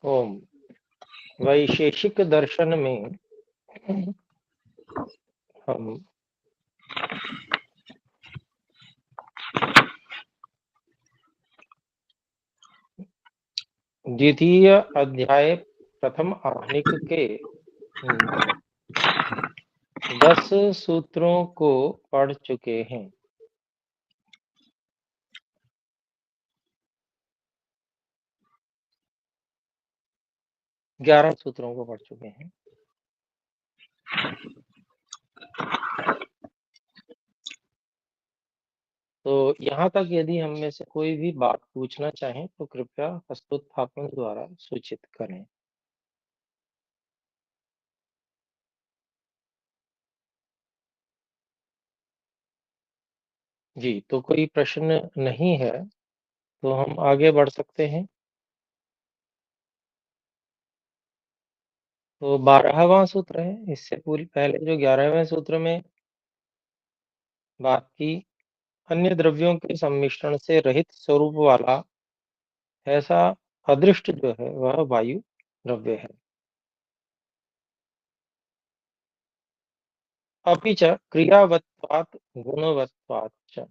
ओम। वैशेषिक दर्शन में हम द्वितीय अध्याय प्रथम आहनिक के 10 सूत्रों को पढ़ चुके हैं। ग्यारह सूत्रों को पढ़ चुके हैं। तो यहाँ तक यदि हम में से कोई भी बात पूछना चाहें तो कृपया हस्तोत्थापन द्वारा सूचित करें। जी, तो कोई प्रश्न नहीं है तो हम आगे बढ़ सकते हैं। तो 12वां सूत्र है। इससे पहले जो 11वें सूत्र में बात की, अन्य द्रव्यों के सम्मिश्रण से रहित स्वरूप वाला ऐसा अदृष्ट जो है वह वायु द्रव्य है। अपि च क्रियावत्वात् गुणवत्वात् च।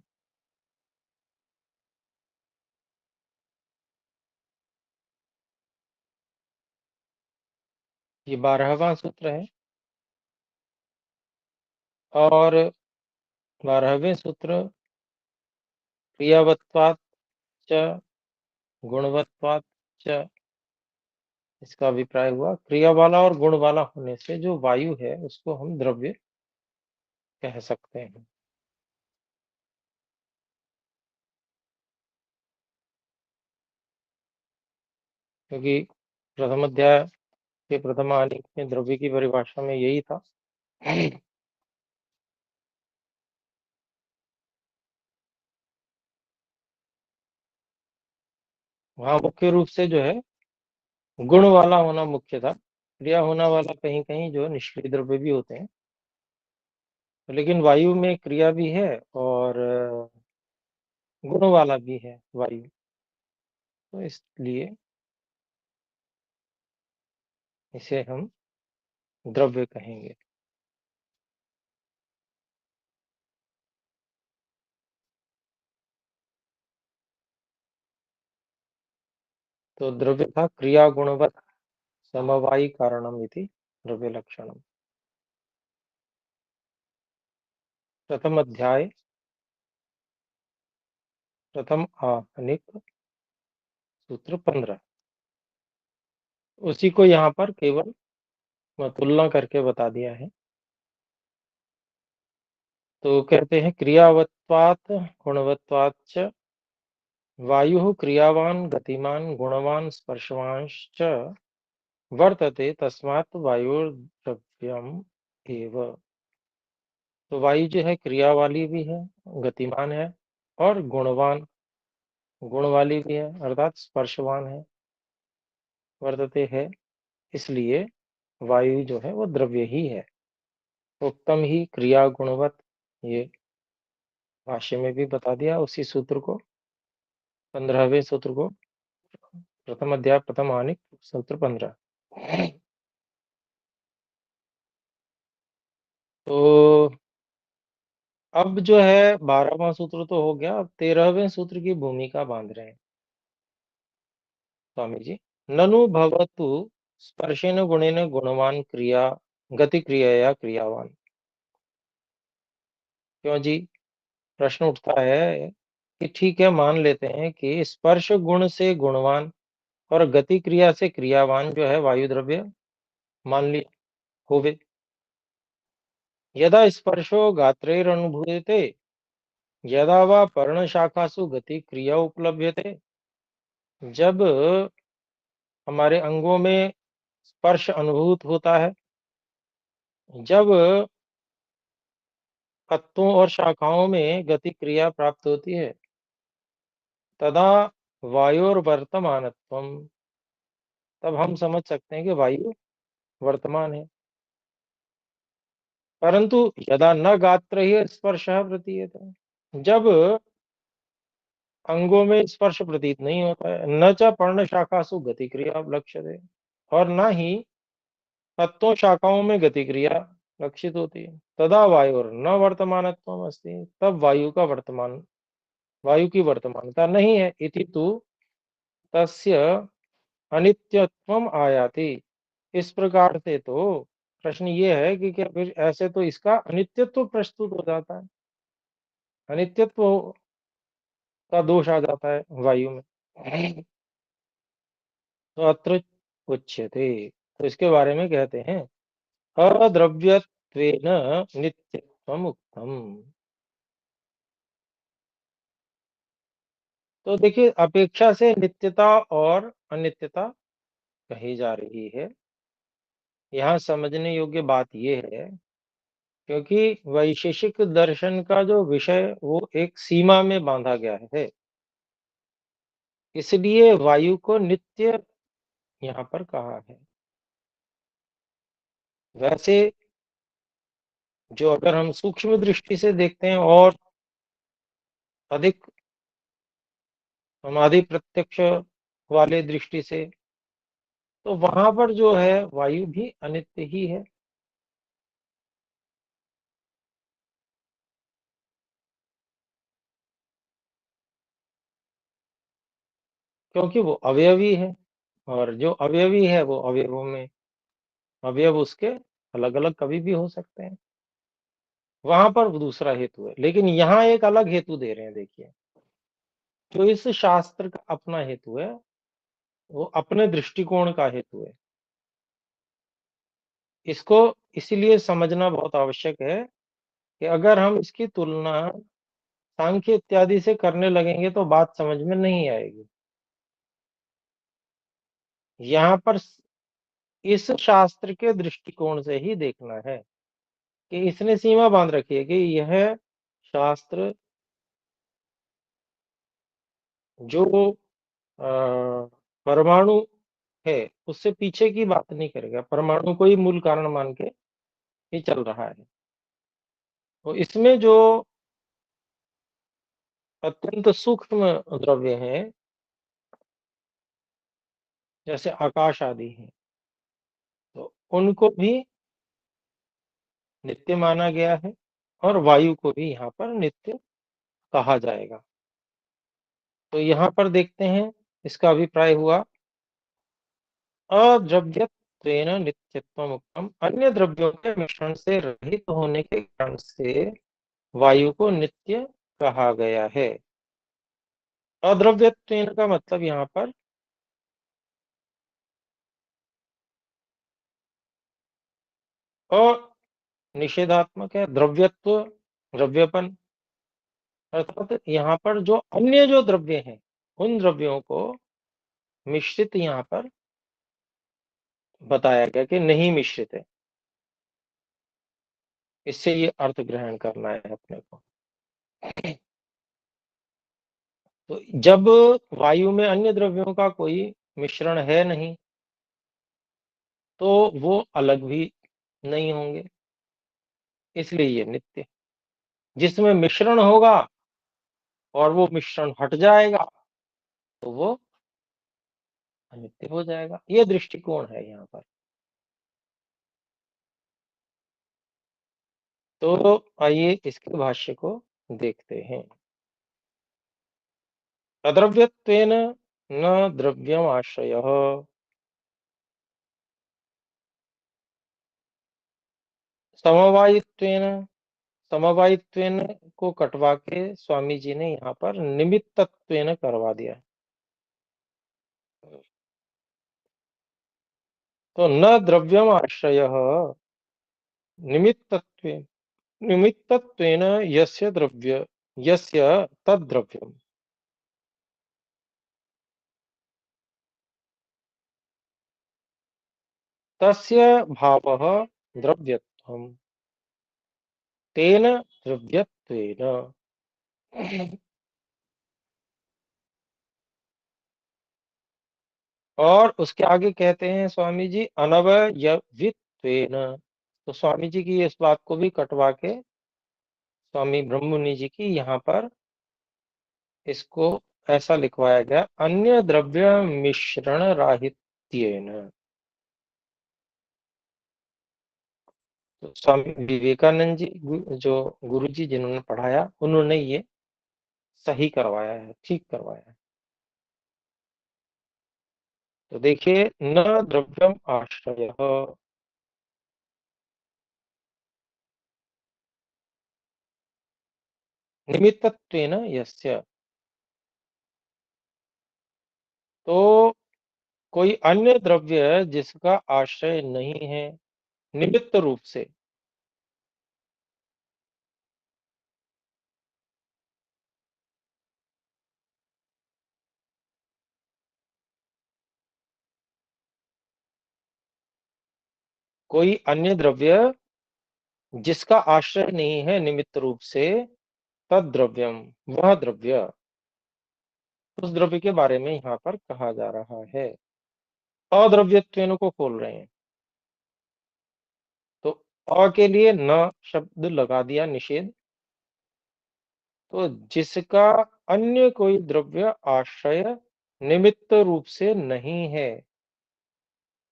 ये 12वां सूत्र है और 12वें सूत्र क्रियावत्वात् च गुणवत्वात् च, इसका अभिप्राय हुआ क्रिया वाला और गुण वाला होने से जो वायु है उसको हम द्रव्य कह सकते हैं। क्योंकि प्रथम अध्याय के प्रथम आहनिक में द्रव्य की परिभाषा में यही था। वहां मुख्य रूप से जो है गुण वाला होना मुख्य था। क्रिया होना वाला कहीं कहीं जो निष्क्रिय द्रव्य भी होते हैं, लेकिन वायु में क्रिया भी है और गुण वाला भी है वायु, तो इसलिए इसे हम द्रव्य कहेंगे। तो द्रव्य था क्रिया गुणवत् समवायी कारणम इति द्रव्य लक्षणम। प्रथम अध्याय प्रथम आहनिक सूत्र 15, उसी को यहाँ पर केवल तुलना करके बता दिया है। तो कहते हैं क्रियावत्वात् गुणवत्वात् च वायु क्रियावान गतिमान गुणवान स्पर्शवांश्च वर्तते तस्मात् वायुर्द्रव्यम एव। तो वायु जो है क्रिया वाली भी है, गतिमान है और गुण वाली भी है, अर्थात स्पर्शवान है, वर्तते है, इसलिए वायु जो है वो द्रव्य ही है। उत्तम ही क्रिया गुणवत, ये भाष्य में भी बता दिया उसी सूत्र को, 15वें सूत्र को, प्रथम अध्याय प्रथम आहनिक सूत्र 15। तो अब जो है 12वां सूत्र तो हो गया, अब 13वें सूत्र की भूमिका बांध रहे हैं स्वामी जी। ननु भवतु स्पर्शेन गुणेन गुणवान क्रिया गति क्रिया क्रियावान। क्यों जी? प्रश्न उठता है कि ठीक है, मान लेते हैं कि स्पर्श गुण से गुणवान और गति क्रिया से क्रियावान जो है वायु द्रव्य मान लिया होवे। यदा स्पर्शो गात्रैरनुभूयते यदा वा पर्णशाखासु गति क्रिया उपलभ्यते। जब हमारे अंगों में स्पर्श अनुभूत होता है, जब पत्तों और शाखाओं में गति क्रिया प्राप्त होती है, तदा वायुर्वर्तमानत्वम, तब हम समझ सकते हैं कि वायु वर्तमान है। परंतु यदा न गात्रैः स्पर्शः प्रतीयते, जब अंगों में स्पर्श प्रतीत नहीं होता है, न च पर्ण शाखासु गति क्रिया लक्ष्यते, और न ही पत्तों शाखाओं में गति क्रिया लक्षित होती है, तदा वायुर न वर्तमानत्वम अस्ति, तब वायु की वर्तमानता नहीं है, इति तु तस्य अनित्यत्वम आयाति। इस प्रकार से तो प्रश्न ये है कि क्या फिर ऐसे तो इसका अनित्यत्व प्रस्तुत हो जाता है, अनित्यत्व का दोष आ जाता है वायु में। तो अत्र उच्यते, तो इसके बारे में कहते हैं अद्रव्यत्वेन नित्यत्वम उक्तम। तो देखिए, अपेक्षा से नित्यता और अनित्यता कही जा रही है। यहाँ समझने योग्य बात यह है, क्योंकि वैशेषिक दर्शन का जो विषय वो एक सीमा में बांधा गया है, इसलिए वायु को नित्य यहाँ पर कहा है। वैसे जो अगर हम सूक्ष्म दृष्टि से देखते हैं और अधिक समाधि प्रत्यक्ष वाले दृष्टि से, तो वहां पर जो है वायु भी अनित्य ही है, क्योंकि वो अवयवी है, और जो अवयवी है वो अवयवों में अवयव उसके अलग अलग कभी भी हो सकते हैं, वहां पर दूसरा हेतु है। लेकिन यहाँ एक अलग हेतु दे रहे हैं, देखिए, जो इस शास्त्र का अपना हेतु है, वो अपने दृष्टिकोण का हेतु है। इसको इसीलिए समझना बहुत आवश्यक है कि अगर हम इसकी तुलना सांख्य इत्यादि से करने लगेंगे तो बात समझ में नहीं आएगी। यहाँ पर इस शास्त्र के दृष्टिकोण से ही देखना है कि इसने सीमा बांध रखी है कि यह शास्त्र जो अ, परमाणु है उससे पीछे की बात नहीं करेगा, परमाणु को ही मूल कारण मान के ही चल रहा है। तो इसमें जो अत्यंत सूक्ष्म द्रव्य हैं, जैसे आकाश आदि हैं, तो उनको भी नित्य माना गया है, और वायु को भी यहाँ पर नित्य कहा जाएगा। तो यहाँ पर देखते हैं, इसका अभिप्राय हुआ अद्रव्यत्वेन नित्यत्वम उत्तम, अन्य द्रव्यों के मिश्रण से रहित होने के कारण से वायु को नित्य कहा गया है। अद्रव्यत्वेन का मतलब यहाँ पर अनिषेधात्मक है, द्रव्यत्व द्रव्यपन, अर्थात यहाँ पर जो अन्य जो द्रव्य हैं उन द्रव्यों को मिश्रित यहाँ पर बताया गया कि नहीं मिश्रित है। इससे ये अर्थ ग्रहण करना है अपने को। तो जब वायु में अन्य द्रव्यों का कोई मिश्रण है नहीं, तो वो अलग भी नहीं होंगे, इसलिए ये नित्य। जिसमें मिश्रण होगा और वो मिश्रण हट जाएगा, तो वो अनित्य हो जाएगा। ये दृष्टिकोण है यहाँ पर। तो आइए इसके भाष्य को देखते हैं। अद्रव्यत्वेन न द्रव्यम आश्रयः, समवायित्वेन, समवायित्वेन को कटवा के स्वामी जी ने यहाँ पर निमित्तत्वेन करवा दिया। तो न द्रव्यम आश्रयः निमित्तत्वेन, निमित्तत्वेन यस्य द्रव्य यस्य तद्द्रव्यम्, तस्य भावः द्रव्यत्वम्, तेन द्रव्यत्वेन। और उसके आगे कहते हैं स्वामी जी अनवयवित्वेन, तो स्वामी जी की इस बात को भी कटवा के स्वामी ब्रह्ममुनि जी की यहाँ पर इसको ऐसा लिखवाया गया, अन्य द्रव्य मिश्रण राहित्येन। तो स्वामी विवेकानंद जी जो गुरु जी जिन्होंने पढ़ाया, उन्होंने ये सही करवाया है, ठीक करवाया है। तो देखिए, न द्रव्यम आश्रय निमित्तत्वेन यस्य। तो कोई अन्य द्रव्य जिसका आश्रय नहीं है निमित्त रूप से, कोई अन्य द्रव्य जिसका आश्रय नहीं है निमित्त रूप से, तद द्रव्यम, वह द्रव्य, उस द्रव्य के बारे में यहाँ पर कहा जा रहा है। अद्रव्यत्वेन को खोल रहे हैं, तो अ के लिए न शब्द लगा दिया, निषेध। तो जिसका अन्य कोई द्रव्य आश्रय निमित्त रूप से नहीं है,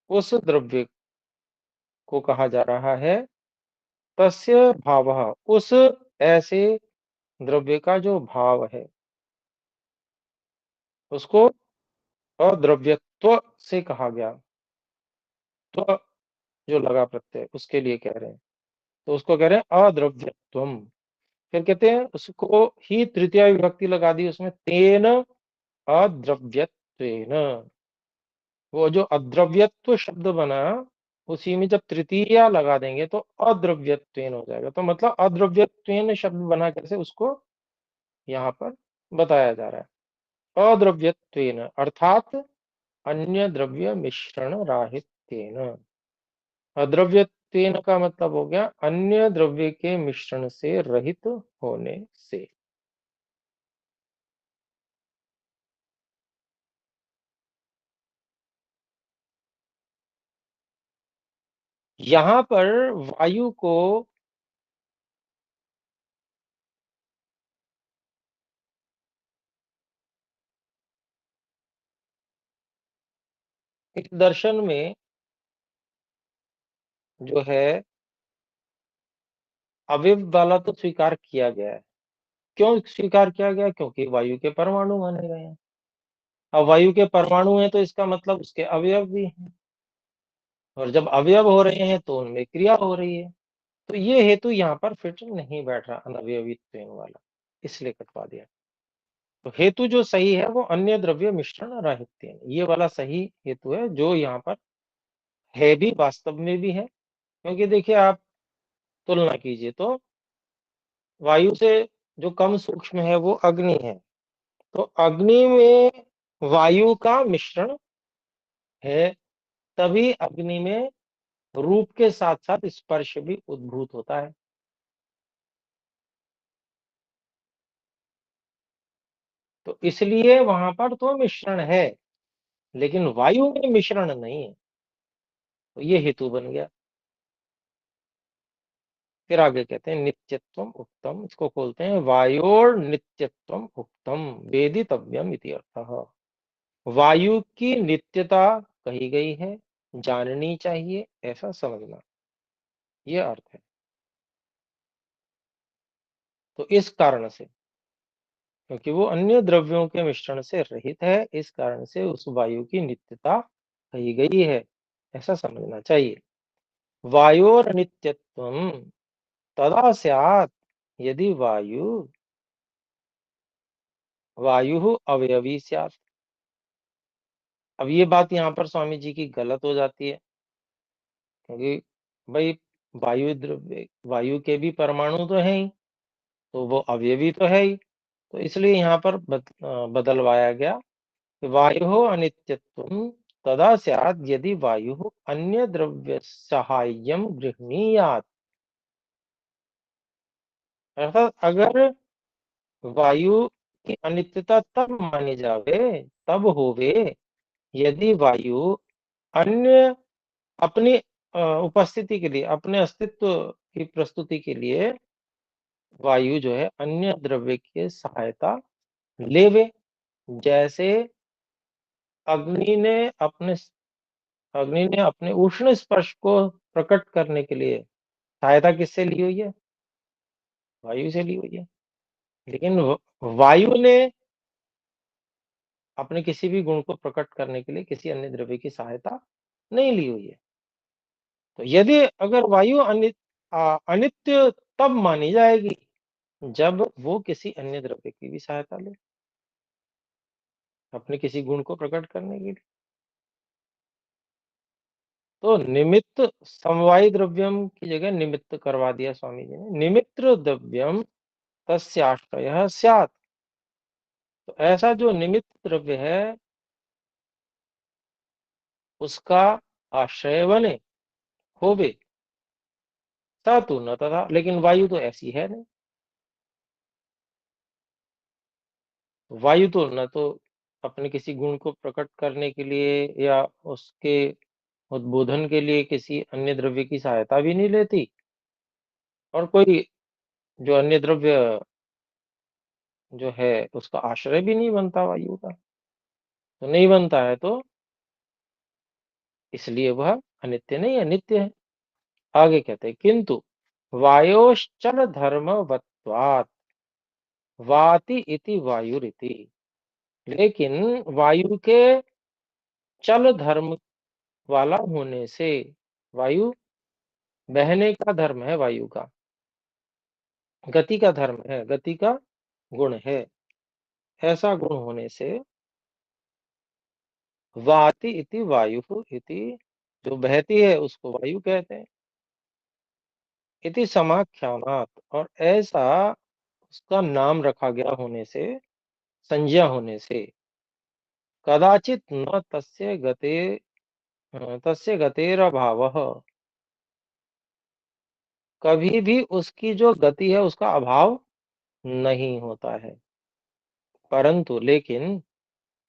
उस द्रव्य को कहा जा रहा है तस्य भावः, उस ऐसे द्रव्य का जो भाव है, उसको अद्रव्यत्व से कहा गया। त्व जो लगा प्रत्यय, उसके लिए कह रहे हैं, तो उसको कह रहे हैं अद्रव्यत्वम। फिर कहते हैं उसको ही तृतीय विभक्ति लगा दी उसमें, तेन अद्रव्यत्वेन। वो जो अद्रव्यत्व शब्द बना, उसी में जब तृतीया लगा देंगे तो अद्रव्यत्वेन हो जाएगा। तो मतलब अद्रव्यत्वेन शब्द बना कैसे, उसको यहाँ पर बताया जा रहा है। अद्रव्यत्वेन अर्थात अन्य द्रव्य मिश्रण राहित्येन। अद्रव्यत्वेन का मतलब हो गया अन्य द्रव्य के मिश्रण से रहित होने से। यहाँ पर वायु को एक दर्शन में जो है अवयव वाला तो स्वीकार किया गया है। क्यों स्वीकार किया गया? क्योंकि वायु के परमाणु माने गए हैं। अब वायु के परमाणु हैं तो इसका मतलब उसके अवयव भी हैं, और जब अवयव हो रहे हैं तो उनमें क्रिया हो रही है। तो ये हेतु यहाँ पर फिट नहीं बैठ रहा, अनवयवित्व वाला, इसलिए कटवा दिया। तो हेतु जो सही है वो अन्य द्रव्य मिश्रण राहित्य, ये वाला सही हेतु है, जो यहाँ पर है भी, वास्तव में भी है। क्योंकि देखिए, आप तुलना कीजिए तो वायु से जो कम सूक्ष्म है वो अग्नि है। तो अग्नि में वायु का मिश्रण है, तभी अग्नि में रूप के साथ साथ स्पर्श भी उद्भूत होता है। तो इसलिए वहां पर तो मिश्रण है, लेकिन वायु में मिश्रण नहीं है। तो ये हेतु बन गया। फिर आगे कहते हैं नित्यत्वम उक्तम, इसको खोलते हैं, वायोर नित्यत्वम उक्तम वेदितव्यम इति अर्थः। वायु की नित्यता कही गई है, जाननी चाहिए, ऐसा समझना, ये अर्थ है। तो इस कारण से, क्योंकि वो अन्य द्रव्यों के मिश्रण से रहित है, इस कारण से उस वायु की नित्यता कही गई है, ऐसा समझना चाहिए। वायोर नित्यत्वम तदा स्यात्, यदि वायु अवयवी स्यात्। अब ये बात यहाँ पर स्वामी जी की गलत हो जाती है, क्योंकि भाई वायु के भी परमाणु तो हैं ही, तो वो अवयवी तो है ही। तो इसलिए यहाँ पर बदलवाया गया कि वायु अनित्यत्वम तदा स्यात् यदि वायु अन्य द्रव्य सहाय्यम गृह्णीयात्। अर्थात अगर वायु की अनित्यता तब मानी जावे, तब होवे, यदि वायु अन्य अपनी उपस्थिति के लिए, अपने अस्तित्व की प्रस्तुति के लिए वायु जो है अन्य द्रव्य की सहायता लेवे। जैसे अग्नि ने अपने अग्नि ने अपने उष्ण स्पर्श को प्रकट करने के लिए सहायता किससे ली हुई है? वायु से ली हुई है। लेकिन वायु ने अपने किसी भी गुण को प्रकट करने के लिए किसी अन्य द्रव्य की सहायता नहीं ली हुई है। तो यदि अगर वायु अनित्य तब मानी जाएगी जब वो किसी अन्य द्रव्य की भी सहायता ले अपने किसी गुण को प्रकट करने के लिए। तो निमित्त समवायी द्रव्यम की जगह निमित्त करवा दिया स्वामी जी ने। निमित्त द्रव्यम तस्याश्रयः स्यात्। तो ऐसा जो निमित्त द्रव्य है उसका आश्रय बने, होवे। स तु न तथा, लेकिन वायु तो ऐसी है नहीं। वायु तो न तो अपने किसी गुण को प्रकट करने के लिए या उसके उद्बोधन के लिए किसी अन्य द्रव्य की सहायता भी नहीं लेती, और कोई जो अन्य द्रव्य जो है उसका आश्रय भी नहीं बनता वायु का। तो नहीं बनता है तो इसलिए वह अनित्य नहीं है, नित्य है। आगे कहते हैं किंतु वायोश्चल धर्मवत्वात् वाति इति वायुरिति। लेकिन वायु के चल धर्म वाला होने से, वायु बहने का धर्म है, वायु का गति का धर्म है, गति का गुण है। ऐसा गुण होने से वाति इति वायु इति, जो बहती है उसको वायु कहते हैं। इति समाख्यानात्, और ऐसा उसका नाम रखा गया होने से, संज्ञा होने से, कदाचित न तस्य गतेरभावः, कभी भी उसकी जो गति है उसका अभाव नहीं होता है। परंतु लेकिन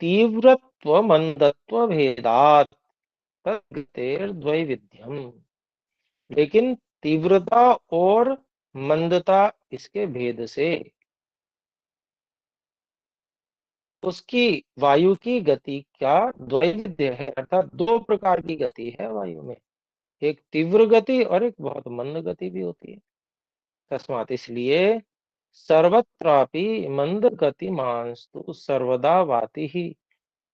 तीव्रत्व मंदत्व भेदात् तद्गतेर्द्वैविध्यम्। लेकिन तीव्रता और मंदता इसके भेद से उसकी, वायु की गति का द्वैविध्य है, अर्थात दो प्रकार की गति है वायु में। एक तीव्र गति और एक बहुत मंद गति भी होती है। तस्मात्, इसलिए सर्वत्रापि मंद गति मांस्तु सर्वदा वाति ही।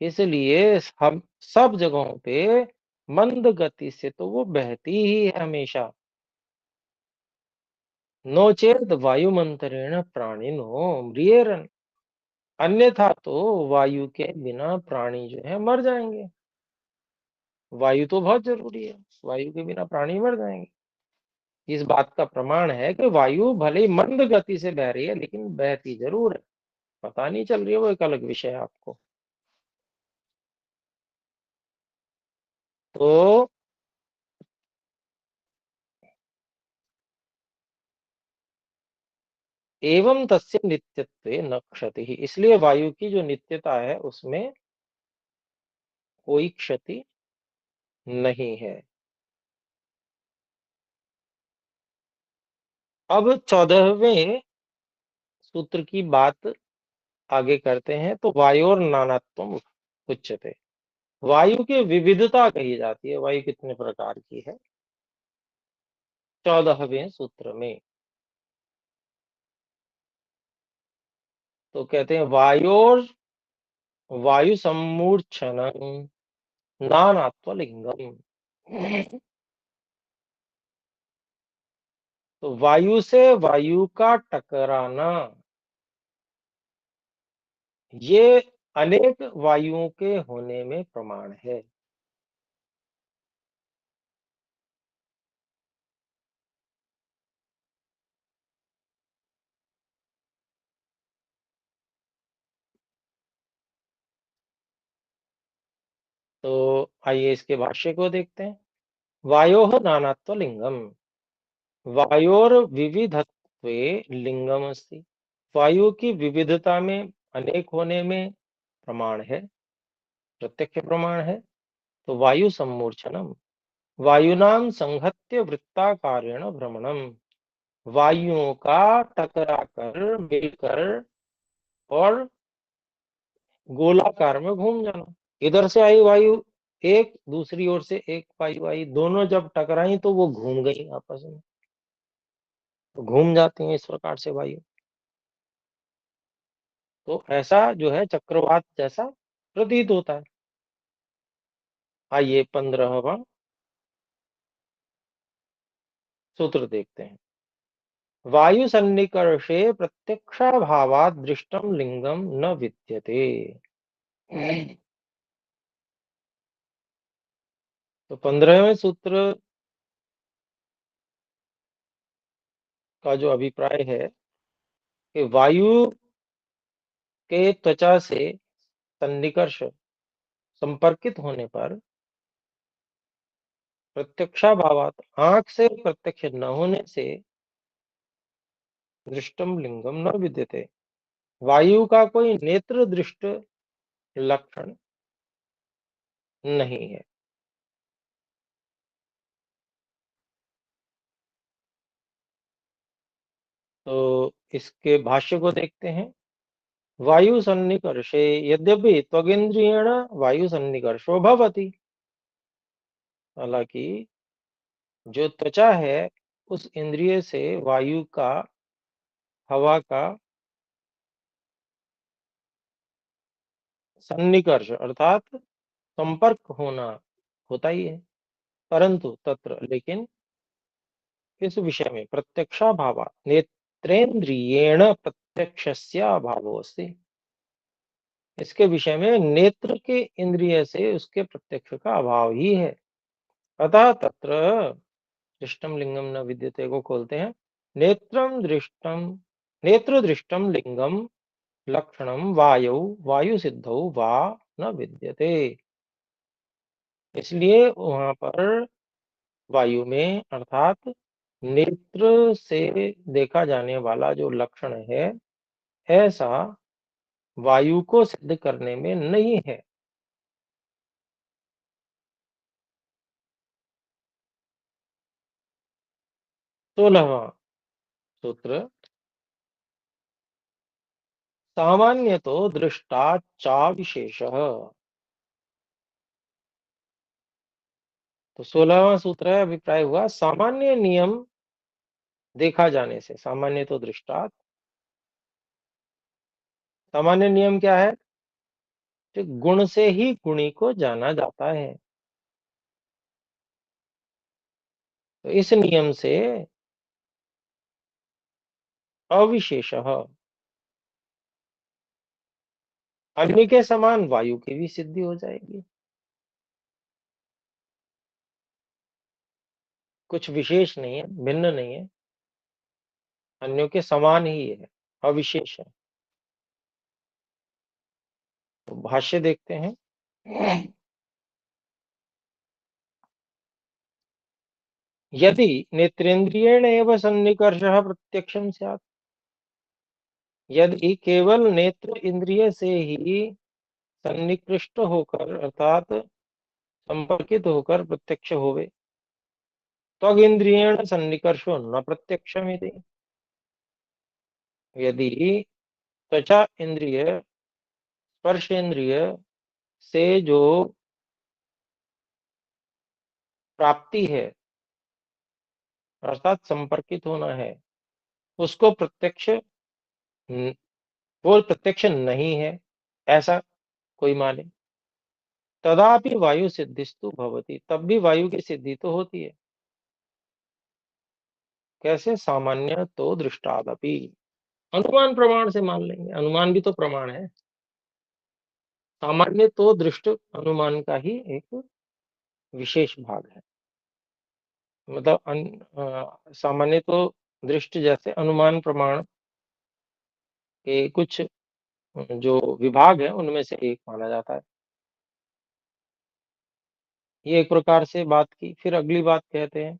इसलिए हम सब जगहों पे मंद गति से तो वो बहती ही है हमेशा। नोचेत वायुमंतरेण प्राणिनो म्रियेरन। अन्यथा तो वायु के बिना प्राणी जो है मर जाएंगे। वायु तो बहुत जरूरी है, वायु के बिना प्राणी मर जाएंगे। इस बात का प्रमाण है कि वायु भले ही मंद गति से बह रही है लेकिन बहती जरूर है। पता नहीं चल रही है वो एक अलग विषय है आपको। तो एवं तस्य नित्यत्वे न क्षति ही, इसलिए वायु की जो नित्यता है उसमें कोई क्षति नहीं है। अब 14वें सूत्र की बात आगे करते हैं। तो वायोर नानात्वम उच्यते, वायु की विविधता कही जाती है। वायु कितने प्रकार की है? 14वें सूत्र में तो कहते हैं वायोर वायु सम्मूर्छन नानात्व लिंगम। तो वायु से वायु का टकराना, ये अनेक वायुओं के होने में प्रमाण है। तो आइए इसके भाष्य को देखते हैं। वायोः नानात्व लिंगम, वायोर विविधत्वे लिंगम अस्ति। वायु की विविधता में, अनेक होने में प्रमाण है, प्रत्यक्ष प्रमाण है। तो वायु सम्मूर्छनम, वायुनाम संहत्य वृत्ताकारेण भ्रमणम, वायुओं का टकराकर मिलकर और गोलाकार में घूम जाना। इधर से आई वायु एक, दूसरी ओर से एक वायु आई, दोनों जब टकराई तो वो घूम गई आपस में, तो घूम जाती हैं इस प्रकार से वायु। तो ऐसा जो है चक्रवात जैसा प्रतीत होता है। आइए 15वां सूत्र देखते हैं। वायु सन्निकर्षे प्रत्यक्षाभावात् दृष्टम लिंगम न विद्यते। तो 15वें सूत्र का जो अभिप्राय है कि वायु के त्वचा से सन्निकर्ष संपर्कित होने पर प्रत्यक्षाभावात, आंख से प्रत्यक्ष न होने से दृष्टम लिंगम न विद्यते, वायु का कोई नेत्र दृष्ट लक्षण नहीं है। तो इसके भाष्य को देखते हैं। वायु सन्निकर्षे यद्यपि त्वगिंद्रियेण वायु सन्निकर्षो भवति, हालांकि जो त्वचा है उस इंद्रिय से वायु का, हवा का सन्निकर्ष अर्थात संपर्क होना होता ही है, परंतु तत्र लेकिन इस विषय में प्रत्यक्षाभाव, नेत्रेन्द्रियेण प्रत्यक्षस्य अभावोऽस्ति, इसके विषय में नेत्र के इंद्रिय से उसके प्रत्यक्ष का अभाव ही है। अतः तत्र दृष्टम लिंगम न विद्यते को खोलते हैं। नेत्रम दृष्टम, नेत्र दृष्टम लिंगम लक्षणम वायु वायु सिद्धौ वा न विद्यते। इसलिए वहां पर वायु में अर्थात नेत्र से देखा जाने वाला जो लक्षण है, ऐसा वायु को सिद्ध करने में नहीं है। 16वां सूत्र। सामान्य तो दृष्टा चा विशेष। तो 16वां सूत्र है, अभिप्राय हुआ सामान्य नियम देखा जाने से। सामान्य तो दृष्टा, सामान्य नियम क्या है कि गुण से ही गुणी को जाना जाता है। तो इस नियम से अविशेष, अग्नि के समान वायु की भी सिद्धि हो जाएगी। कुछ विशेष नहीं है, भिन्न नहीं है, अन्यों के समान ही है, अविशेष है। तो भाष्य देखते हैं। यदि नेत्रेंद्रियेण एव सन्निकर्षः प्रत्यक्षम स्यात्, यदि केवल नेत्र इंद्रिय से ही सन्निकृष्ट होकर अर्थात संपर्कित होकर प्रत्यक्ष होवे, त्वग इंद्रियेण सन्निकर्षो न प्रत्यक्षमिति। यदि त्वचा इंद्रिय, स्पर्श इंद्रिय से जो प्राप्ति है अर्थात संपर्कित होना है, उसको प्रत्यक्ष, वो प्रत्यक्ष नहीं है ऐसा कोई माने, तदापि वायु सिद्धिस्तु भवति, तब भी वायु की सिद्धि तो होती है। कैसे? सामान्य तो दृष्टादपि, अनुमान प्रमाण से मान लेंगे, अनुमान भी तो प्रमाण है। सामान्य तो दृष्ट अनुमान का ही एक विशेष भाग है। मतलब सामान्य तो दृष्ट जैसे अनुमान प्रमाण के कुछ जो विभाग है उनमें से एक माना जाता है। ये एक प्रकार से बात की। फिर अगली बात कहते हैं,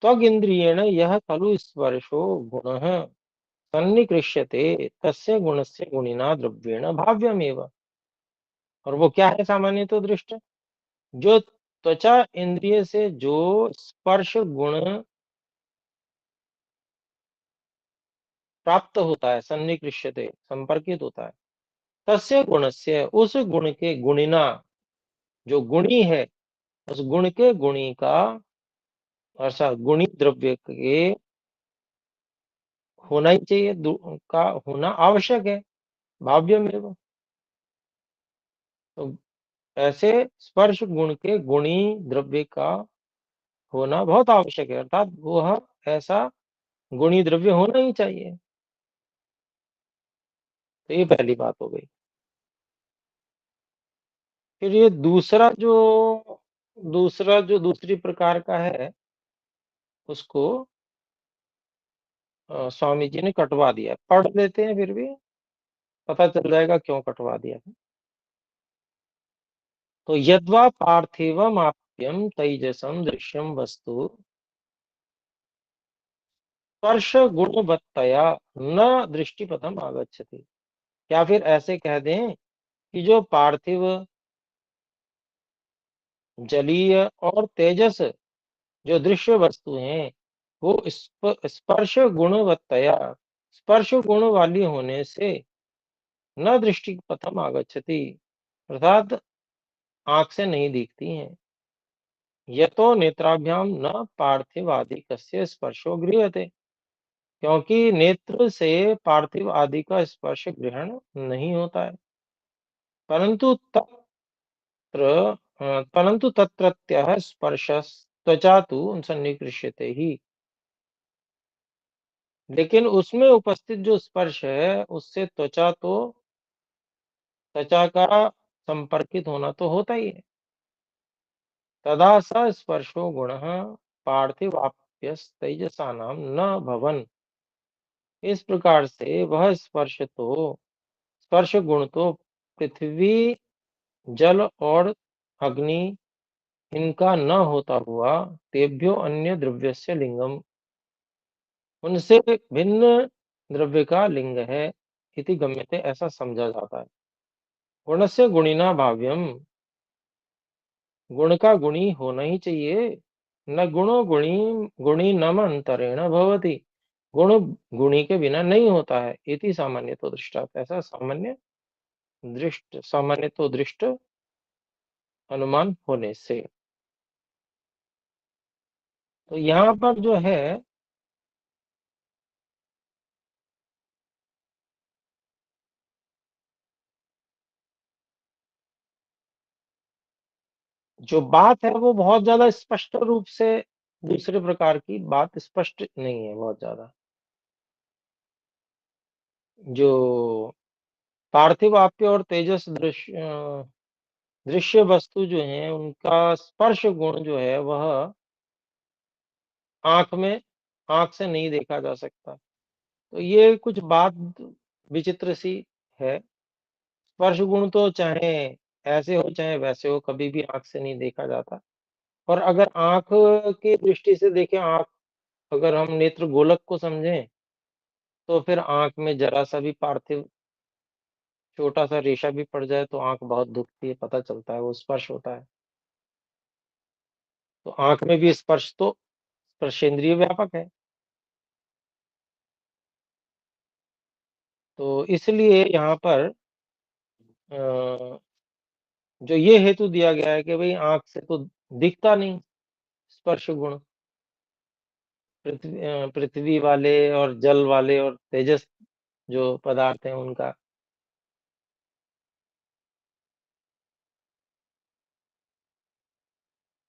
त्वग इंद्रियेण यह खलु स्पर्शो गुणः सन्निकृष्यते तस्य गुणस्य गुणिना द्रव्येण भाव्यमेव। और वो क्या है सामान्य तो दृष्ट? जो त्वचा इंद्रिय से जो स्पर्श गुण प्राप्त होता है, सन्निकृष्यते, संपर्कित होता है, तस्य गुणस्य, उस गुण के गुणिना, जो गुणी है, उस गुण के गुणी का अर्थात गुणी द्रव्य के होना ही चाहिए, का होना आवश्यक है, भाव्यमेव। तो ऐसे स्पर्श गुण के गुणी द्रव्य का होना बहुत आवश्यक है, अर्थात वह ऐसा गुणी द्रव्य होना ही चाहिए। तो ये पहली बात हो गई। फिर ये दूसरी प्रकार का है, उसको स्वामी जी ने कटवा दिया। पढ़ लेते हैं, फिर भी पता चल जाएगा क्यों कटवा दिया। तो यद्वा पार्थिवमाप्यम तैजसम दृश्यम वस्तु स्पर्श गुणवत्तया न दृष्टिपथम आगच्छति। क्या फिर ऐसे कह दें कि जो पार्थिव, जलीय और तेजस जो दृश्य वस्तु हैं, वो स्पर्श गुणवत्तया, स्पर्श गुण वाली होने से न दृष्टिपथम आगच्छति, अर्थात आंख से नहीं दिखती हैं। यतो नेत्राभ्याम न पार्थिव आदि कस्य स्पर्शो गृह्यते, क्योंकि नेत्र से पार्थिव आदि का स्पर्श ग्रहण नहीं होता है। परंतु परंतु तत्रत्यः स्पर्शः त्वचा तु सन्निकृष्यते ही, लेकिन उसमें उपस्थित जो स्पर्श है, उससे त्वचा का संपर्कित होना तो होता ही है। तदा स स्पर्शो गुणः पार्थिवाप्यस्तेजसानां न भवन। इस प्रकार से वह स्पर्श गुण तो पृथ्वी, जल और अग्नि, इनका न होता हुआ तेभ्यो अन्य द्रव्यस्य लिंगम, उनसे भिन्न द्रव्य का लिंग है, इति गम्यते, ऐसा समझा जाता है। गुणस्य गुणिना भाव्यम, गुण का गुणी होना ही चाहिए। न गुणो गुणी नम अंतरेण भवति, गुण गुणी के बिना नहीं होता है। इति सामान्य तो दृष्टात, ऐसा सामान्य तो दृष्ट अनुमान होने से। तो यहाँ पर जो है, जो बात है वो बहुत ज्यादा स्पष्ट रूप से, दूसरे प्रकार की बात स्पष्ट नहीं है बहुत ज्यादा। जो पार्थिव आप्य और तेजस दृश्य वस्तु जो है, उनका स्पर्श गुण जो है वह आंख में आंख से नहीं देखा जा सकता। तो ये कुछ बात विचित्र सी है। स्पर्श गुण तो चाहे ऐसे हो चाहे वैसे हो, कभी भी आंख से नहीं देखा जाता। और अगर आंख की दृष्टि से देखें, आंख, अगर हम नेत्र गोलक को समझें, तो फिर आंख में जरा सा भी पार्थिव छोटा सा रेशा भी पड़ जाए तो आंख बहुत दुखती है, पता चलता है, वो स्पर्श होता है। तो आंख में भी स्पर्श तो स्पर्शेंद्रिय व्यापक है। तो इसलिए यहाँ पर जो ये हेतु दिया गया है कि भाई आंख से तो दिखता नहीं स्पर्श गुण, पृथ्वी वाले और जल वाले और तेजस जो पदार्थ हैं उनका।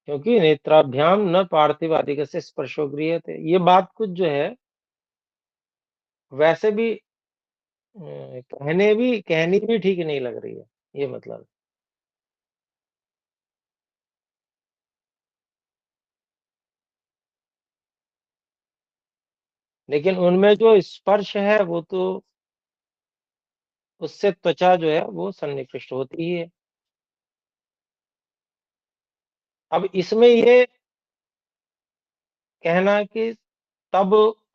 क्योंकि नेत्राभ्याम न पार्थिव आदि से स्पर्शो गृह्यते, ये बात कुछ जो है वैसे भी कहनी भी ठीक नहीं लग रही है, ये मतलब। लेकिन उनमें जो स्पर्श है वो तो, उससे त्वचा जो है वो सन्निकृष्ट होती ही है। अब इसमें ये कहना कि तब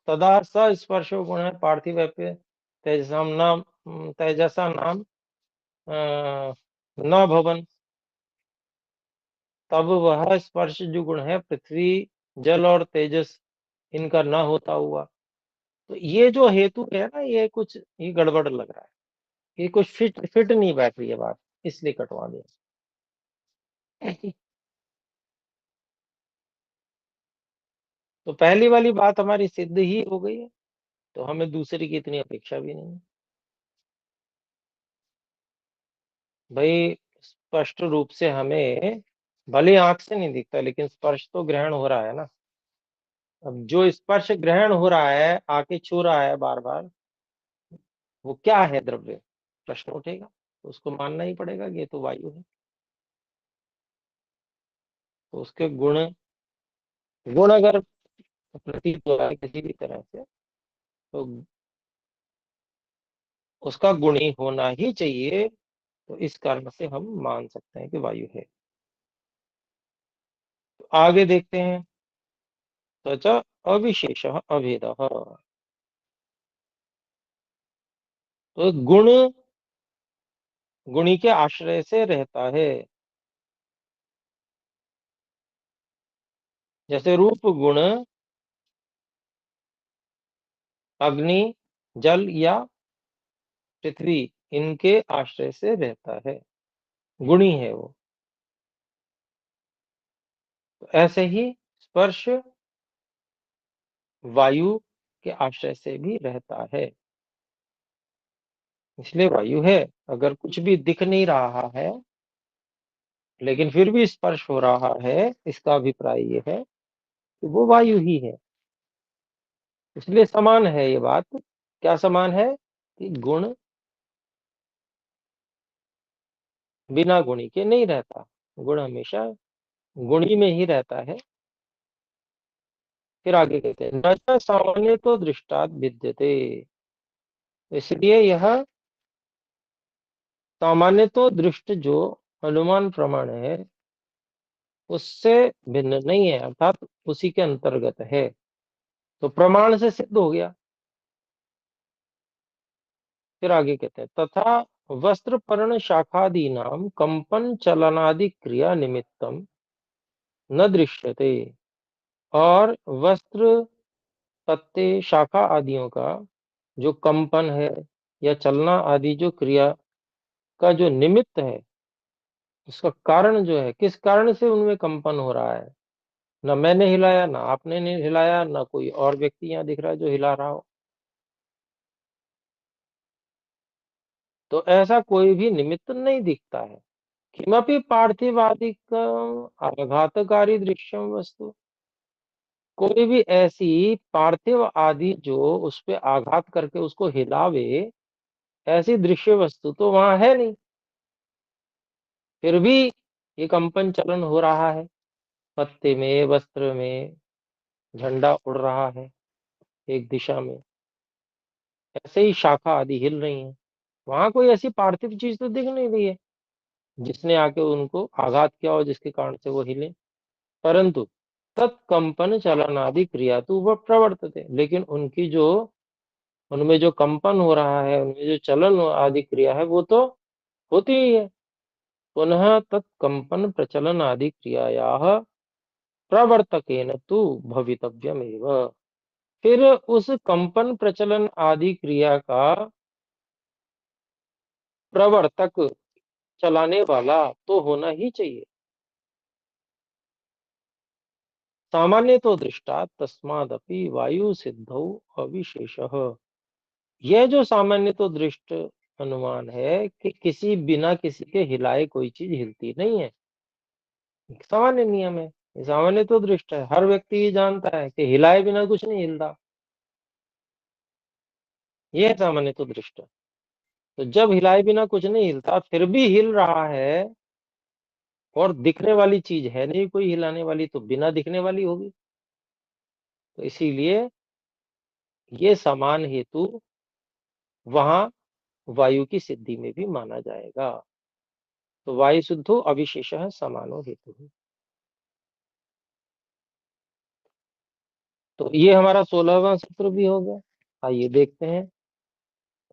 तदा स स्पर्शो गुण है पार्थिव तेजसाम नाम, तेजसा नाम न भवन, तब वह स्पर्श जो गुण है पृथ्वी जल और तेजस इनका न होता हुआ। तो ये जो हेतु है ना, ये कुछ ये गड़बड़ लग रहा है, ये कुछ फिट फिट नहीं बैठ रही है बात, इसलिए कटवा दिया। तो पहली वाली बात हमारी सिद्ध ही हो गई है, तो हमें दूसरी की इतनी अपेक्षा भी नहीं है। भाई स्पष्ट रूप से हमें भले आंख से नहीं दिखता, लेकिन स्पर्श तो ग्रहण हो रहा है ना। अब जो स्पर्श ग्रहण हो रहा है, आके छू रहा है बार बार, वो क्या है द्रव्य, प्रश्न उठेगा। तो उसको मानना ही पड़ेगा कि ये तो वायु है। तो उसके गुण गुण अगर प्रतीत हो रहा है किसी भी तरह से, तो उसका गुणी होना ही चाहिए। तो इस कारण से हम मान सकते हैं कि वायु है। तो आगे देखते हैं। सच अविशेष अभेद। तो गुण गुणी के आश्रय से रहता है। जैसे रूप गुण अग्नि, जल या पृथ्वी, इनके आश्रय से रहता है, गुणी है वो। तो ऐसे ही स्पर्श वायु के आश्रय से भी रहता है, इसलिए वायु है। अगर कुछ भी दिख नहीं रहा है लेकिन फिर भी स्पर्श हो रहा है, इसका अभिप्राय ये है कि वो वायु ही है। इसलिए समान है ये बात। क्या समान है? कि गुण बिना गुणी के नहीं रहता, गुण हमेशा गुणी में ही रहता है। फिर आगे कहते हैं न च सामान्य तो दृष्टात विद्यते। इसलिए यह सामान्य तो दृष्ट जो अनुमान प्रमाण है, उससे भिन्न नहीं है, अर्थात उसी के अंतर्गत है। तो प्रमाण से सिद्ध हो गया। फिर आगे कहते हैं तथा वस्त्र पर्ण शाखादि नाम कंपन चलनादि क्रिया निमित्तम न दृश्यते। और वस्त्र पत्ते शाखा आदियों का जो कंपन है या चलना आदि जो क्रिया का जो निमित्त है, उसका कारण जो है, किस कारण से उनमें कंपन हो रहा है, ना मैंने हिलाया, ना आपने नहीं हिलाया, ना कोई और व्यक्ति यहाँ दिख रहा है जो हिला रहा हो। तो ऐसा कोई भी निमित्त नहीं दिखता है। किमपि पार्थिवादिक आघातकारी दृश्यम वस्तु, कोई भी ऐसी पार्थिव आदि जो उस पे आघात करके उसको हिलावे, ऐसी दृश्य वस्तु तो वहां है नहीं। फिर भी ये कंपन चलन हो रहा है, पत्ते में, वस्त्र में झंडा उड़ रहा है एक दिशा में, ऐसे ही शाखा आदि हिल रही हैं। वहां कोई ऐसी पार्थिव चीज तो दिख नहीं रही है जिसने आके उनको आघात किया हो, जिसके कारण से वो हिले। परंतु तत्कंपन चलनादि क्रिया तो वह प्रवर्तते, लेकिन उनकी जो उनमें जो कंपन हो रहा है, उनमें जो चलन आदि क्रिया है, वो तो होती ही है। पुनः तत्कंपन प्रचलन आदि क्रियाया प्रवर्तकेन तु भवितव्यमेव। फिर उस कंपन प्रचलन आदि क्रिया का प्रवर्तक, चलाने वाला तो होना ही चाहिए। सामान्य तो दृष्टा तस्मादपि वायु सिद्धौ अविशेष। यह जो सामान्य तो दृष्ट अनुमान है कि किसी बिना किसी के हिलाए कोई चीज हिलती नहीं है, सामान्य नियम है। ये सामान्य तो दृष्ट है, हर व्यक्ति ये जानता है कि हिलाए बिना कुछ नहीं हिलता। यह है सामान्य तो दृष्ट। तो जब हिलाए बिना कुछ नहीं हिलता फिर भी हिल रहा है, और दिखने वाली चीज है नहीं कोई हिलाने वाली, तो बिना दिखने वाली होगी। तो इसीलिए ये समान हेतु वहां वायु की सिद्धि में भी माना जाएगा। तो वायु शुद्धो अविशेष समानो हेतु। तो ये हमारा 16वां सूत्र भी हो गया। आइए देखते हैं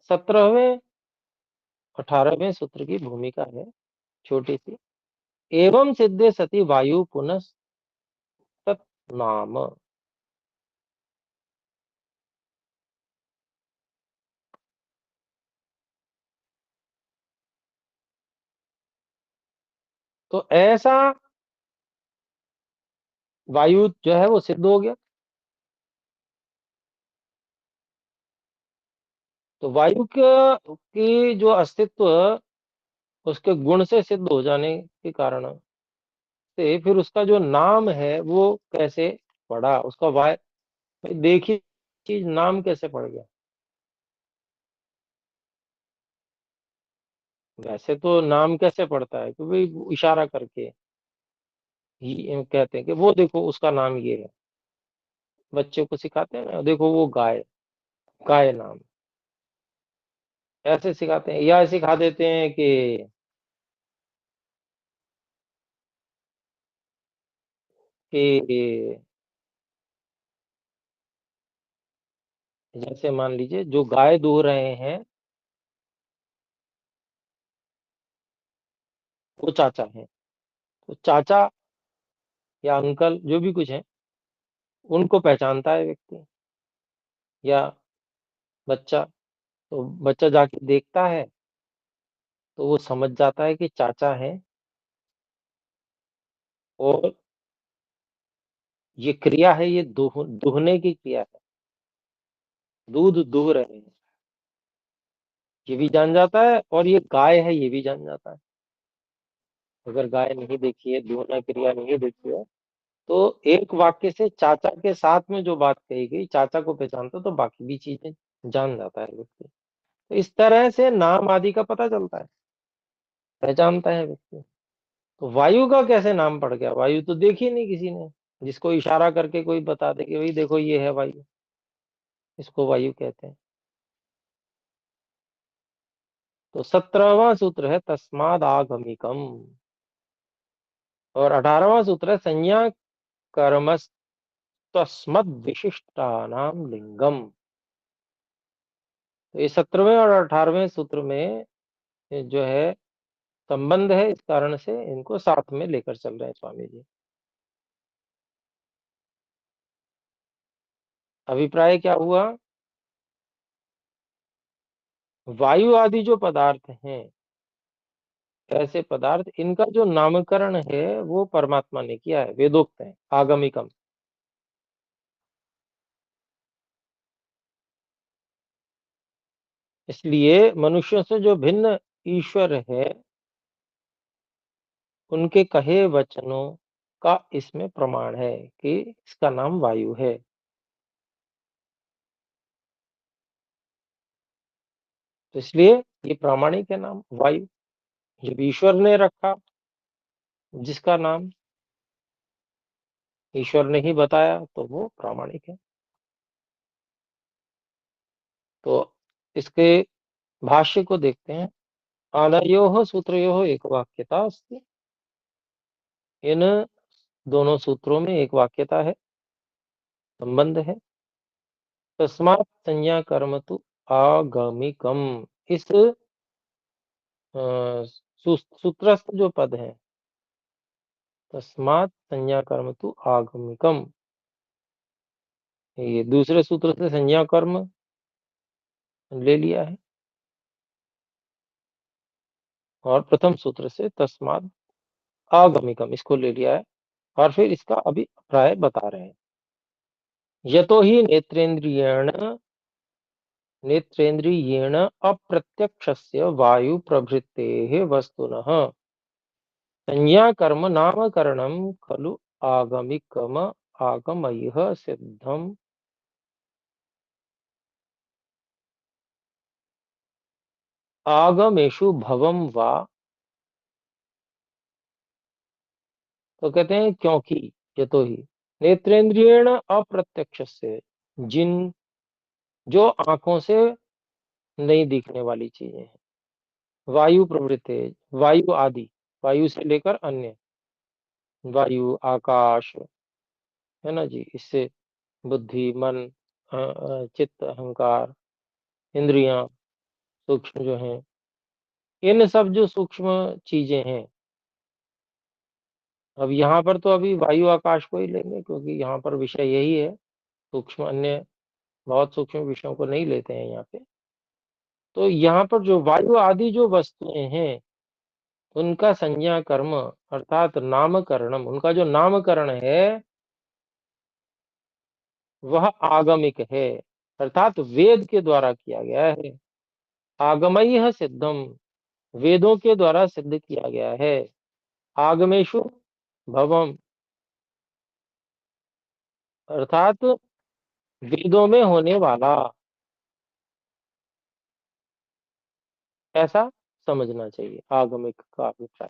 17वें 18वें सूत्र की भूमिका है, छोटी सी। एवं सिद्धे सति वायु पुनः नाम। तो ऐसा वायु जो है वो सिद्ध हो गया। तो वायु की जो अस्तित्व उसके गुण से सिद्ध हो जाने के कारण से फिर उसका जो नाम है वो कैसे पड़ा, उसका देखी चीज नाम कैसे पड़ गया। वैसे तो नाम कैसे पड़ता है, क्योंकि इशारा करके ही कहते हैं कि वो देखो उसका नाम ये है। बच्चे को सिखाते हैं ना, देखो वो गाय, गाय नाम, ऐसे सिखाते हैं। या सिखा देते हैं कि जैसे मान लीजिए जो गाय दूह रहे हैं वो चाचा हैं, तो चाचा या अंकल जो भी कुछ है उनको पहचानता है व्यक्ति या बच्चा। तो बच्चा जाके देखता है तो वो समझ जाता है कि चाचा है। और ये क्रिया है, ये दुहने की क्रिया है, दूध दुह रहे हैं, ये भी जान जाता है। और ये गाय है ये भी जान जाता है। अगर गाय नहीं देखी है, दुहना क्रिया नहीं देखी है, तो एक वाक्य से चाचा के साथ में जो बात कही गई, चाचा को पहचानता तो बाकी भी चीजें जान जाता है व्यक्ति। तो इस तरह से नाम आदि का पता चलता है, पहचानता है व्यक्ति। तो वायु का कैसे नाम पड़ गया, वायु तो देखी नहीं किसी ने, जिसको इशारा करके कोई बता दे कि भाई देखो ये है वायु, इसको वायु कहते हैं। तो 17वां सूत्र है तस्माद आगमिकम। और 18वां सूत्र है संज्ञा कर्मस तस्मद विशिष्टानाम लिंगम। तो ये 17वें और 18वें सूत्र में ये जो है संबंध है, इस कारण से इनको साथ में लेकर चल रहे हैं स्वामी जी। अभिप्राय क्या हुआ, वायु आदि जो पदार्थ हैं, ऐसे पदार्थ, इनका जो नामकरण है वो परमात्मा ने किया है, वेदोक्त है, आगमिकम। इसलिए मनुष्यों से जो भिन्न ईश्वर है, उनके कहे वचनों का इसमें प्रमाण है कि इसका नाम वायु है। तो इसलिए ये प्रामाणिक है नाम वायु, जब ईश्वर ने रखा, जिसका नाम ईश्वर ने ही बताया तो वो प्रामाणिक है। तो इसके भाष्य को देखते हैं। आनयोः सूत्रयोः एक वाक्यता अस्ति। इन दोनों सूत्रों में एक वाक्यता है, संबंध है। तस्मात् संज्ञा कर्म तु आगमिकम। इस सूत्रस्थ जो पद है, तस्मात् संज्ञा कर्म तु आगमिकम, ये दूसरे सूत्र से संज्ञा कर्म ले लिया है और प्रथम सूत्र से तस्मात् आगमिकम इसको ले लिया है। और फिर इसका अभी अभिप्राय बता रहे हैं। यतो ही नेत्रेन्द्रियेण अप्रत्यक्षस्य वायु प्रभृतेः वस्तुनः संज्ञा कर्म नामकरणं खलु आगमिकम आगमयः सिद्धम। आगमेषु भवम वा। तो कहते हैं क्योंकि, यतो ही नेत्रेंद्रियेण अप्रत्यक्ष से, जिन जो आंखों से नहीं दिखने वाली चीजें हैं, वायु प्रवृत्ति, वायु आदि, वायु से लेकर अन्य, वायु आकाश, है ना जी, इससे बुद्धि मन चित्त अहंकार इंद्रियां सूक्ष्म जो हैं, इन सब जो सूक्ष्म चीजें हैं, अब यहाँ पर तो अभी वायु आकाश को ही लेंगे, क्योंकि यहाँ पर विषय यही है। सूक्ष्म अन्य बहुत सूक्ष्म विषयों को नहीं लेते हैं यहाँ पे। तो यहाँ पर जो वायु आदि जो वस्तुएं हैं, उनका संज्ञा कर्म अर्थात नामकरणम, उनका जो नामकरण है वह आगमिक है, अर्थात वेद के द्वारा किया गया है। आगमय सिद्धम, वेदों के द्वारा सिद्ध किया गया है। आगमेशु भवम, अर्थात वेदों में होने वाला, ऐसा समझना चाहिए आगमिक का अभिप्राय।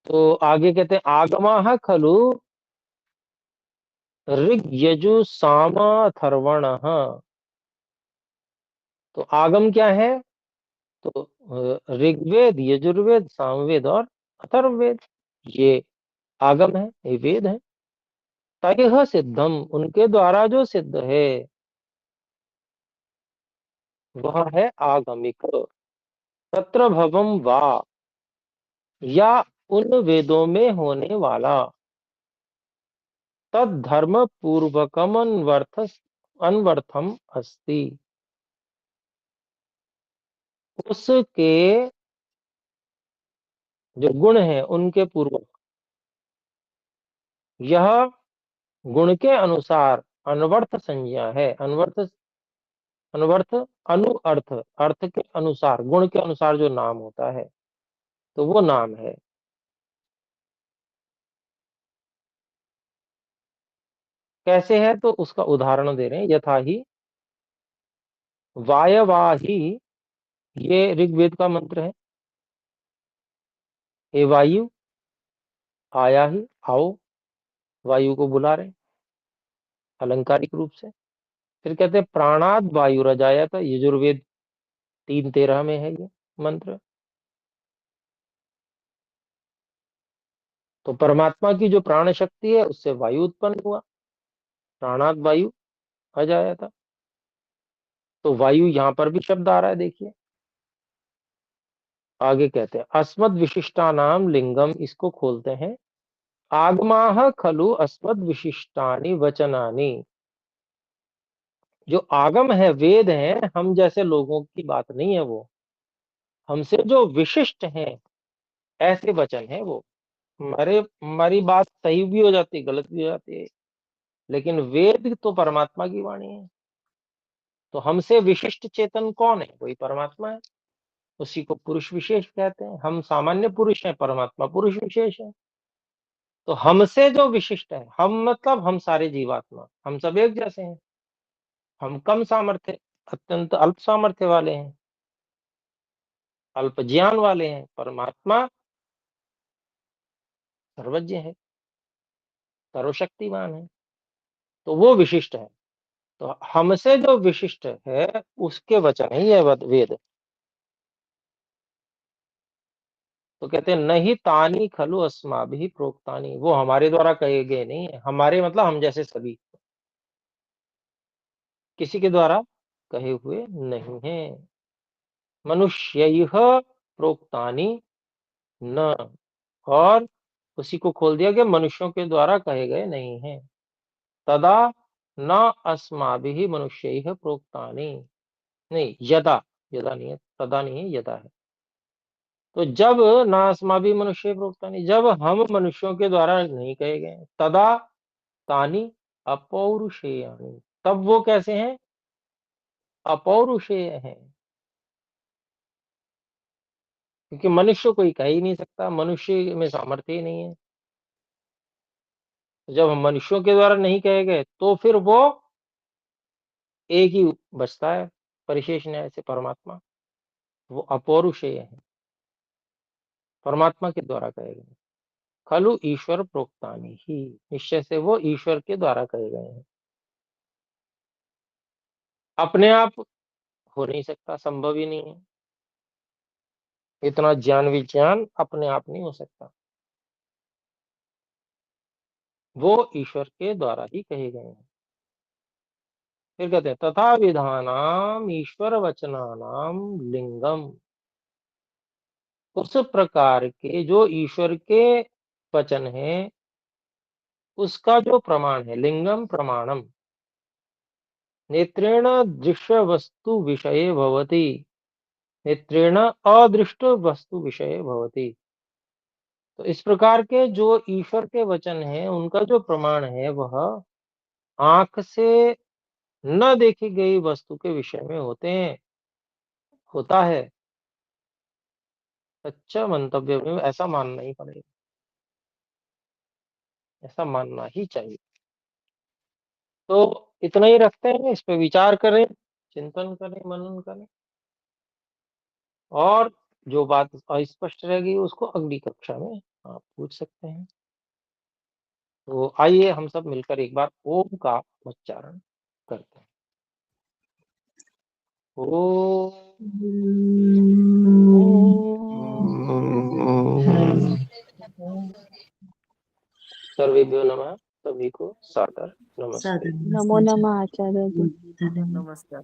तो आगे कहते हैं आगमा खलु ऋग यजु साम अथर्वण। तो आगम क्या है? तो ऋग्वेद, यजुर्वेद, सामवेद और अथर्ववेद, ये आगम है, ये वेद है। तयः सिद्धम, उनके द्वारा जो सिद्ध है वह है आगमिक। तत्र भवम वा, या उन वेदों में होने वाला, तद धर्म पूर्वकम अनवर्थम अस्ति, उसके जो गुण है उनके पूर्वक, यह गुण के अनुसार अनवर्थ संज्ञा है। अनवर्थ, अनवर्थ अनु अर्थ, अर्थ के अनुसार, गुण के अनुसार जो नाम होता है तो वो नाम है। कैसे है? तो उसका उदाहरण दे रहे हैं। यथा ही वायवाही, ये ऋग्वेद का मंत्र है। हे वायु, आया ही, आओ, वायु को बुला रहे हैं अलंकारिक रूप से। फिर कहते हैं प्राणाद वायु रजाया, था यजुर्वेद 3:13 में है ये मंत्र। तो परमात्मा की जो प्राण शक्ति है उससे वायु उत्पन्न हुआ, प्राणाद वायु अजाया था। तो वायु यहाँ पर भी शब्द आ रहा है, देखिए। आगे कहते हैं अस्मद विशिष्टा नाम लिंगम, इसको खोलते हैं। आगमाह खलु अस्मद विशिष्टानि वचनानि, जो आगम है, वेद है, हम जैसे लोगों की बात नहीं है वो, हमसे जो विशिष्ट हैं ऐसे वचन है वो। हमारे हमारी बात सही भी हो जाती है, गलत भी हो जाती है, लेकिन वेद तो परमात्मा की वाणी है। तो हमसे विशिष्ट चेतन कौन है? वही परमात्मा है। उसी को पुरुष विशेष कहते हैं। हम सामान्य पुरुष हैं, परमात्मा पुरुष विशेष है। तो हमसे जो विशिष्ट है, हम मतलब हम सारे जीवात्मा, हम सब एक जैसे हैं। हम कम सामर्थ्य, अत्यंत अल्प सामर्थ्य वाले हैं, अल्प ज्ञान वाले हैं। परमात्मा सर्वज्ञ है, सर्वशक्तिमान है, तो वो विशिष्ट है। तो हमसे जो विशिष्ट है उसके वचन ही है वेद। तो कहते हैं नहीं तानी खलु अस्माभिः प्रोक्तानि, वो हमारे द्वारा कहे गए नहीं है। हमारे मतलब हम जैसे सभी, किसी के द्वारा कहे हुए नहीं है। मनुष्यैः प्रोक्तानि न, और उसी को खोल दिया कि मनुष्यों के द्वारा कहे गए नहीं हैं। तदा न अस्माभिः मनुष्यैः प्रोक्तानि, नहीं यदा, यदा नहीं है, तदा नहीं है, यदा है। तो जब नास्मा भी मनुष्य प्रोक्तानि, जब हम मनुष्यों के द्वारा नहीं कहे गए, तदा तानी अपौरुषेयानि, तब वो कैसे हैं? अपौरुषेय हैं, क्योंकि मनुष्य कोई कह ही नहीं सकता, मनुष्य में सामर्थ्य ही नहीं है। जब हम मनुष्यों के द्वारा नहीं कहे गए तो फिर वो एक ही बचता है परिशेष न्याय से, परमात्मा। वो अपौरुषेय है, परमात्मा के द्वारा कहे गए। खलु ईश्वर प्रोक्तानि ही, निश्चय से वो ईश्वर के द्वारा कहे गए हैं। अपने आप हो नहीं सकता, संभव ही नहीं है। इतना ज्ञान विज्ञान अपने आप नहीं हो सकता, वो ईश्वर के द्वारा ही कहे गए हैं। फिर कहते हैं तथा विधानाम ईश्वर वचनानाम लिंगम, उस प्रकार के जो ईश्वर के वचन है उसका जो प्रमाण है, लिंगम प्रमाणम, नेत्रेण दृश्य वस्तु विषये भवति, नेत्रेण अदृष्ट वस्तु विषये भवति। तो इस प्रकार के जो ईश्वर के वचन है उनका जो प्रमाण है वह आंख से न देखी गई वस्तु के विषय में होता है। सच्चा मंतव्य में ऐसा मानना ही पड़ेगा, ऐसा मानना ही चाहिए। तो इतना ही रखते हैं, इस पे विचार करें, चिंतन करें, मनन करें, और जो बात अस्पष्ट रहेगी उसको अगली कक्षा में आप पूछ सकते हैं। तो आइए हम सब मिलकर एक बार ओम का उच्चारण करते हैं। ओम सर्वेभ्यो नमः, सभी को सादर नमस्ते। नमो नमः आचार्य जी। नमस्कार।